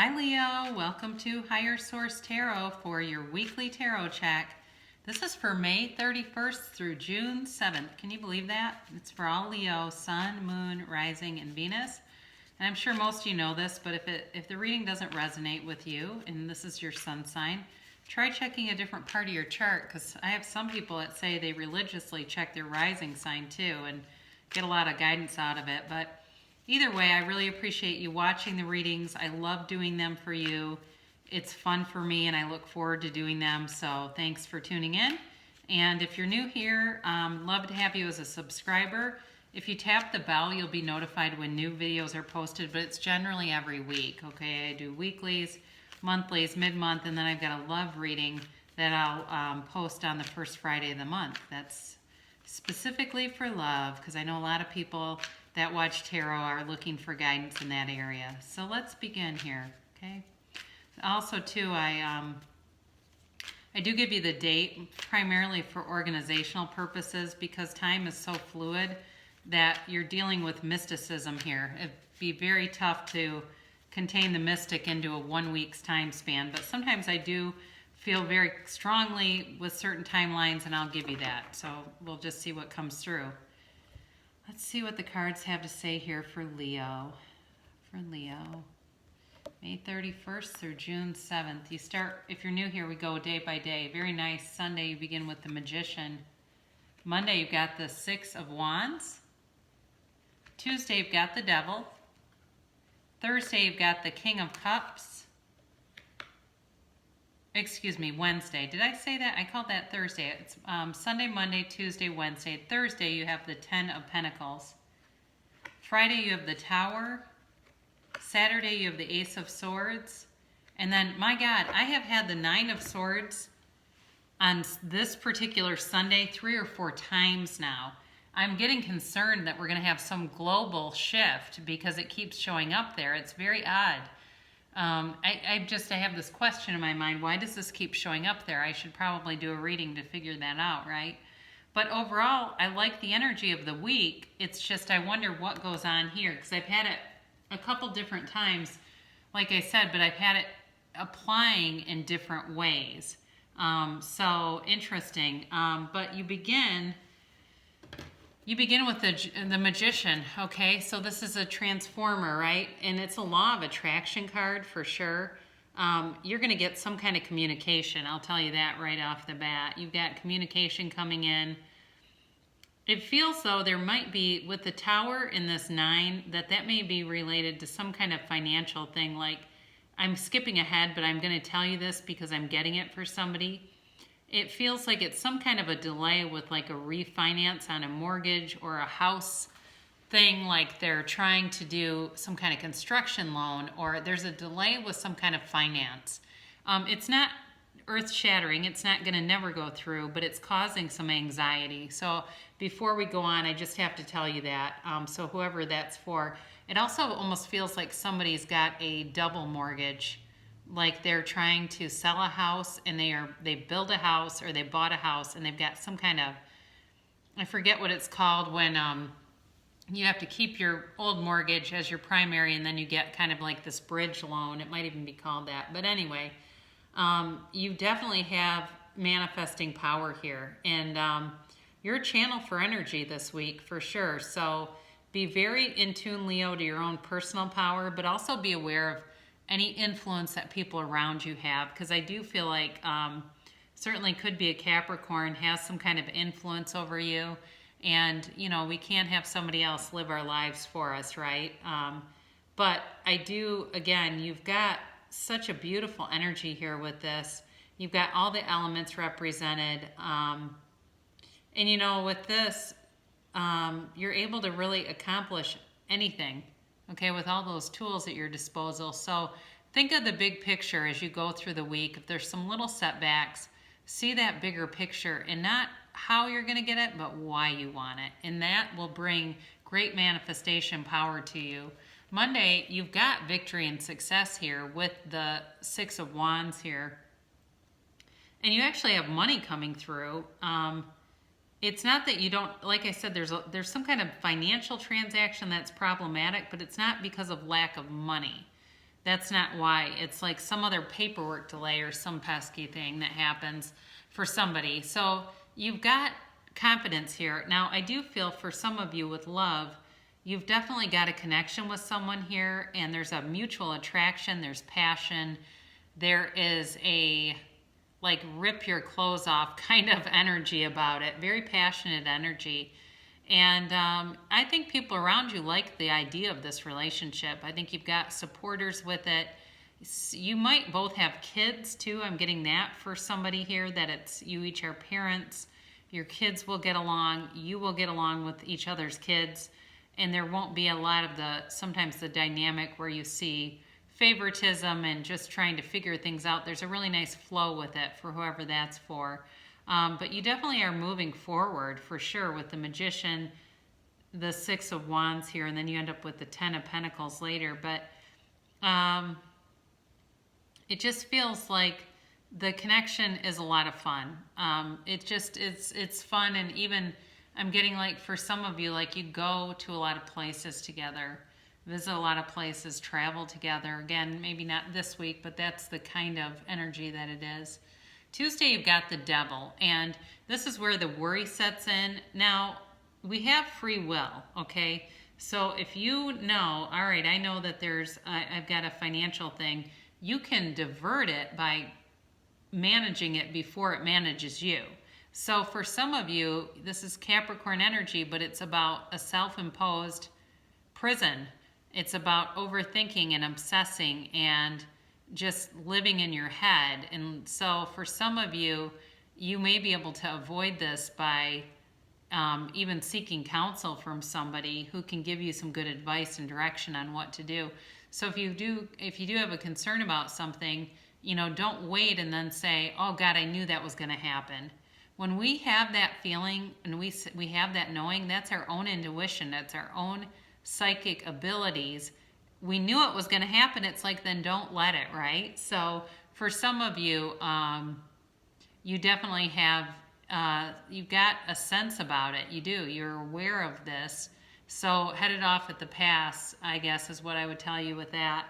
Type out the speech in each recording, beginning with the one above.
Hi Leo, welcome to Higher Source Tarot for your weekly tarot check. This is for May 31st through June 7th. Can you believe that? It's for all Leo, Sun, Moon, Rising, and Venus. And I'm sure most of you know this, but if the reading doesn't resonate with you, and this is your sun sign, try checking a different part of your chart, because I have some people that say they religiously check their rising sign too and get a lot of guidance out of it. But either way, I really appreciate you watching the readings. I love doing them for you. It's fun for me, and I look forward to doing them. So thanks for tuning in. And if you're new here, love to have you as a subscriber. If you tap the bell, you'll be notified when new videos are posted, but it's generally every week, okay? I do weeklies, monthlies, mid-month, and then I've got a love reading that I'll post on the first Friday of the month. That's specifically for love, because I know a lot of people that watch tarot are looking for guidance in that area. So let's begin here, okay? Also, too, I do give you the date primarily for organizational purposes, because time is so fluid that you're dealing with mysticism here. It'd be very tough to contain the mystic into a 1 week's time span, but sometimes I do feel very strongly with certain timelines, and I'll give you that. So we'll just see what comes through. Let's see what the cards have to say here for Leo. May 31st through June 7th. You start, if you're new here, we go day by day. Very nice. Sunday, you begin with the Magician. Monday, you've got the Six of Wands. Tuesday, you've got the Devil. Thursday, you've got the King of Cups. Excuse me, Wednesday. Did I say that? I called that Thursday. It's Sunday, Monday, Tuesday, Wednesday. Thursday, you have the Ten of Pentacles. Friday, you have the Tower. Saturday, you have the Ace of Swords. And then, my God, I have had the Nine of Swords on this particular Sunday 3 or 4 times now. I'm getting concerned that we're going to have some global shift because it keeps showing up there. It's very odd. I have this question in my mind. Why does this keep showing up there? I should probably do a reading to figure that out, right? But overall, I like the energy of the week. It's just I wonder what goes on here, because I've had it a couple different times, like I said, but I've had it applying in different ways. So interesting. But you begin with the Magician, okay? So this is a transformer, right? And it's a law of attraction card for sure. You're going to get some kind of communication. I'll tell you that right off the bat. You've got communication coming in. It feels though there might be, with the Tower in this 9, that may be related to some kind of financial thing. Like, I'm skipping ahead, but I'm going to tell you this because I'm getting it for somebody. It feels like it's some kind of a delay with like a refinance on a mortgage or a house thing, like they're trying to do some kind of construction loan, or there's a delay with some kind of finance. It's not earth-shattering. It's not going to never go through, but it's causing some anxiety. So before we go on, I just have to tell you that. So whoever that's for, it also almost feels like somebody's got a double mortgage. Like they're trying to sell a house, and they build a house, or they bought a house, and they've got some kind of, I forget what it's called, when you have to keep your old mortgage as your primary, and then you get kind of like this bridge loan. It might even be called that. But anyway, you definitely have manifesting power here, and you're a channel for energy this week for sure. So be very in tune, Leo, to your own personal power, but also be aware of any influence that people around you have, because I do feel like certainly could be a Capricorn, has some kind of influence over you, and you know, we can't have somebody else live our lives for us, right? But I do, again, you've got such a beautiful energy here with this. You've got all the elements represented, and you know, with this, you're able to really accomplish anything, okay, with all those tools at your disposal. So think of the big picture as you go through the week. If there's some little setbacks, see that bigger picture, and not how you're going to get it, but why you want it. And that will bring great manifestation power to you. Monday, you've got victory and success here with the Six of Wands here. And you actually have money coming through. It's not that you don't, like I said, there's some kind of financial transaction that's problematic, but it's not because of lack of money. That's not why. It's like some other paperwork delay or some pesky thing that happens for somebody. So you've got confidence here. Now, I do feel for some of you with love, you've definitely got a connection with someone here, and there's a mutual attraction, there's passion, there is a like rip your clothes off kind of energy about it, very passionate energy. And I think people around you like the idea of this relationship. I think you've got supporters with it. You might both have kids too. I'm getting that for somebody here, that it's you each are parents. Your kids will get along. You will get along with each other's kids. And there won't be a lot of sometimes the dynamic where you see favoritism and just trying to figure things out. There's a really nice flow with it for whoever that's for. But you definitely are moving forward for sure with the Magician, the Six of Wands here, and then you end up with the Ten of Pentacles later. But it just feels like the connection is a lot of fun. It's fun, and even I'm getting like for some of you, like you go to a lot of places together, visit a lot of places, travel together. Again, maybe not this week, but that's the kind of energy that it is. Tuesday, you've got the Devil, and this is where the worry sets in. Now, we have free will, okay? So if you know, all right, I know that I've got a financial thing, you can divert it by managing it before it manages you. So for some of you, this is Capricorn energy, but it's about a self-imposed prison. It's about overthinking and obsessing and just living in your head. And so for some of you, you may be able to avoid this by even seeking counsel from somebody who can give you some good advice and direction on what to do. So if you do have a concern about something, don't wait and then say, oh God, I knew that was going to happen. When we have that feeling and we have that knowing, that's our own intuition, that's our own psychic abilities. We knew it was going to happen. It's like, then don't let it, right? So for some of you, you definitely have, you've got a sense about it. You do. You're aware of this. So head it off at the pass, I guess, is what I would tell you with that.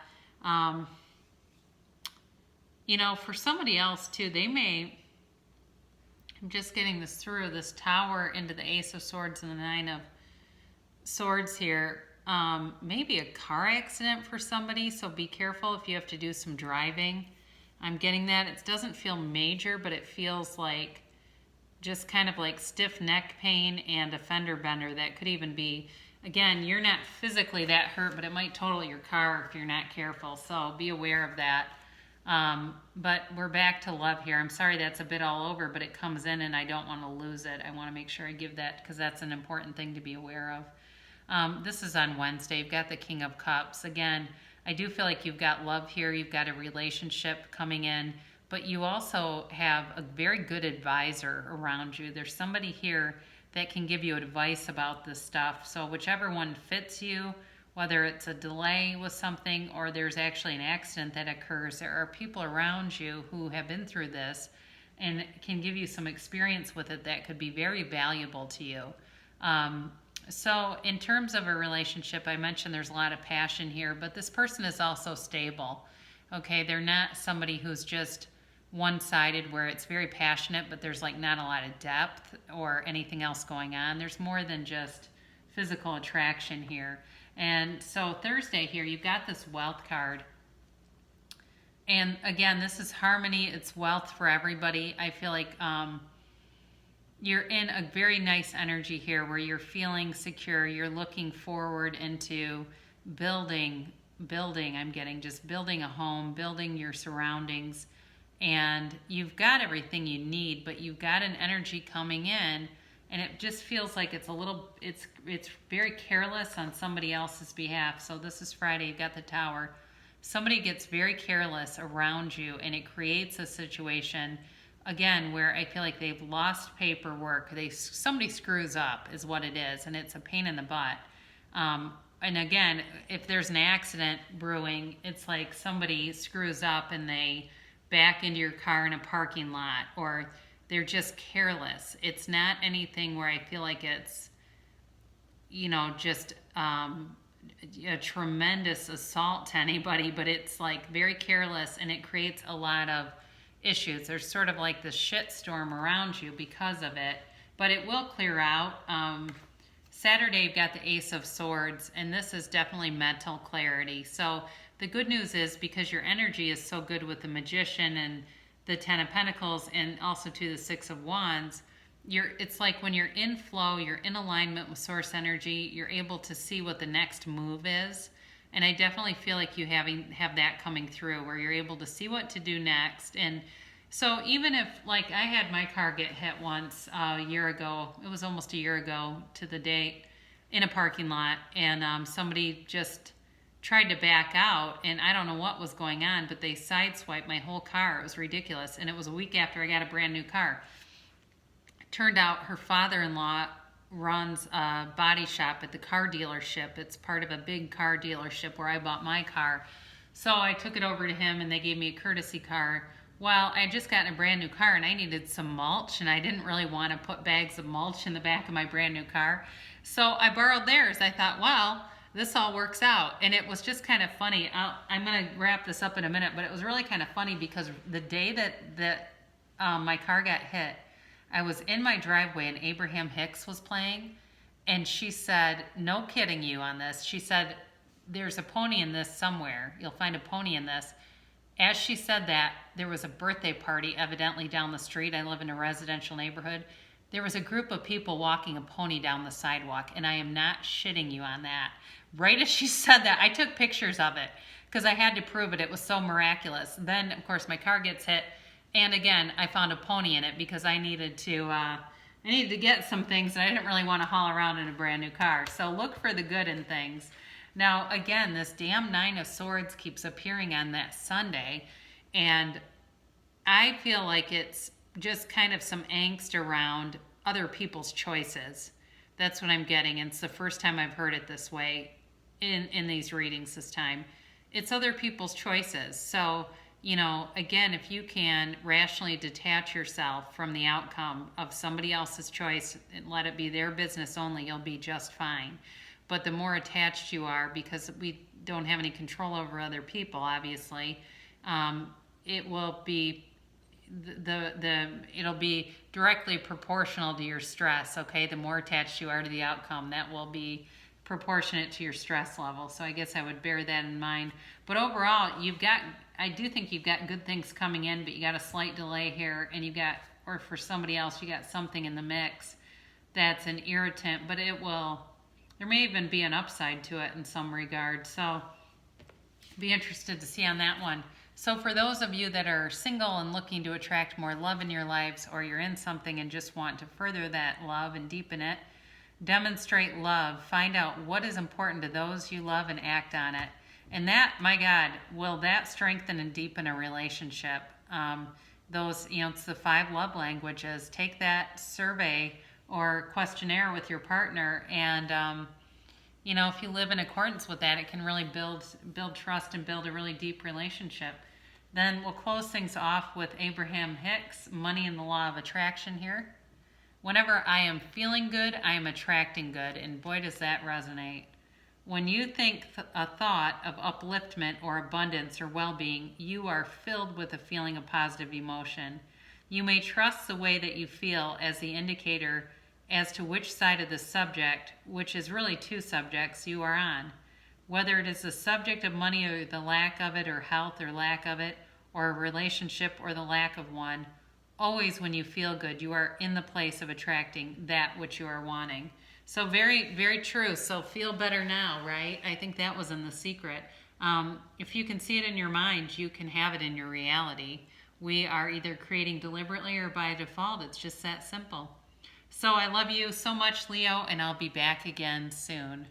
For somebody else too, they may, I'm just getting this through, this Tower into the Ace of Swords and the Nine of Swords here. Maybe a car accident for somebody, so be careful if you have to do some driving. I'm getting that. It doesn't feel major, but it feels like just kind of like stiff neck pain and a fender bender. That could even be, again, you're not physically that hurt, but it might total your car if you're not careful, so be aware of that. But we're back to love here. I'm sorry that's a bit all over, but it comes in and I don't want to lose it. I want to make sure I give that because that's an important thing to be aware of. This is on Wednesday. You've got the King of Cups. Again, I do feel like you've got love here. You've got a relationship coming in, but you also have a very good advisor around you. There's somebody here that can give you advice about this stuff. So whichever one fits you, whether it's a delay with something or there's actually an accident that occurs, there are people around you who have been through this and can give you some experience with it that could be very valuable to you. So in terms of a relationship, I mentioned there's a lot of passion here, but this person is also stable. Okay, they're not somebody who's just one-sided where it's very passionate, but there's like not a lot of depth or anything else going on. There's more than just physical attraction here. And so Thursday here, you've got this wealth card. And again, this is harmony. It's wealth for everybody. I feel like you're in a very nice energy here where you're feeling secure. You're looking forward into building, I'm getting just building a home, building your surroundings. And you've got everything you need, but you've got an energy coming in and it just feels like it's a little, it's very careless on somebody else's behalf. So this is Friday, you've got the Tower. Somebody gets very careless around you and it creates a situation, again, where I feel like they've lost paperwork. Somebody screws up is what it is, and it's a pain in the butt. And again, if there's an accident brewing, it's like somebody screws up and they back into your car in a parking lot, or they're just careless. It's not anything where I feel like it's, just a tremendous assault to anybody, but it's like very careless and it creates a lot of issues. There's sort of like this shit storm around you because of it, but it will clear out. Saturday, you've got the Ace of Swords, and this is definitely mental clarity. So the good news is, because your energy is so good with the Magician and the Ten of Pentacles, and also to the Six of Wands, it's like when you're in flow, you're in alignment with source energy, you're able to see what the next move is. And I definitely feel like you have that coming through, where you're able to see what to do next. And so even if, like, I had my car get hit once a year ago, it was almost a year ago to the date, in a parking lot, and somebody just tried to back out, and I don't know what was going on, but they sideswiped my whole car. It was ridiculous, and it was a week after I got a brand new car. Turned out her father-in-law runs a body shop at the car dealership. It's part of a big car dealership where I bought my car. So I took it over to him, and they gave me a courtesy car. Well, I had just gotten a brand new car, and I needed some mulch, and I didn't really want to put bags of mulch in the back of my brand new car. So I borrowed theirs. I thought, well, this all works out. And it was just kind of funny. I'm going to wrap this up in a minute, but it was really kind of funny because the day that my car got hit, I was in my driveway and Abraham Hicks was playing, and she said, no kidding you on this. She said, there's a pony in this somewhere. You'll find a pony in this. As she said that, there was a birthday party evidently down the street. I live in a residential neighborhood. There was a group of people walking a pony down the sidewalk, and I am not shitting you on that. Right as she said that, I took pictures of it because I had to prove it. It was so miraculous. Then, of course, my car gets hit. And again, I found a pony in it because I needed to get some things that I didn't really want to haul around in a brand new car. So look for the good in things. Now, again, this damn Nine of Swords keeps appearing on that Sunday, and I feel like it's just kind of some angst around other people's choices. That's what I'm getting, and it's the first time I've heard it this way in these readings this time. It's other people's choices. So, you know, again, if you can rationally detach yourself from the outcome of somebody else's choice and let it be their business only, you'll be just fine. But the more attached you are, because we don't have any control over other people, obviously, it will be it'll be directly proportional to your stress. Okay, the more attached you are to the outcome, that will be proportionate to your stress level. So I guess I would bear that in mind. But overall, I do think you've got good things coming in, but you got a slight delay here, and or for somebody else, you got something in the mix that's an irritant, but there may even be an upside to it in some regard. So be interested to see on that one. So for those of you that are single and looking to attract more love in your lives, or you're in something and just want to further that love and deepen it, demonstrate love. Find out what is important to those you love and act on it. And that, my God, will that strengthen and deepen a relationship? It's the 5 love languages. Take that survey or questionnaire with your partner, and if you live in accordance with that, it can really build trust and build a really deep relationship. Then we'll close things off with Abraham Hicks, Money and the Law of Attraction here. Whenever I am feeling good, I am attracting good, and boy, does that resonate. When you think a thought of upliftment or abundance or well-being, you are filled with a feeling of positive emotion. You may trust the way that you feel as the indicator as to which side of the subject, which is really 2 subjects, you are on. Whether it is the subject of money or the lack of it, or health or lack of it, or a relationship or the lack of one, always when you feel good, you are in the place of attracting that which you are wanting. So very, very true. So feel better now, right? I think that was in The Secret. If you can see it in your mind, you can have it in your reality. We are either creating deliberately or by default. It's just that simple. So I love you so much, Leo, and I'll be back again soon.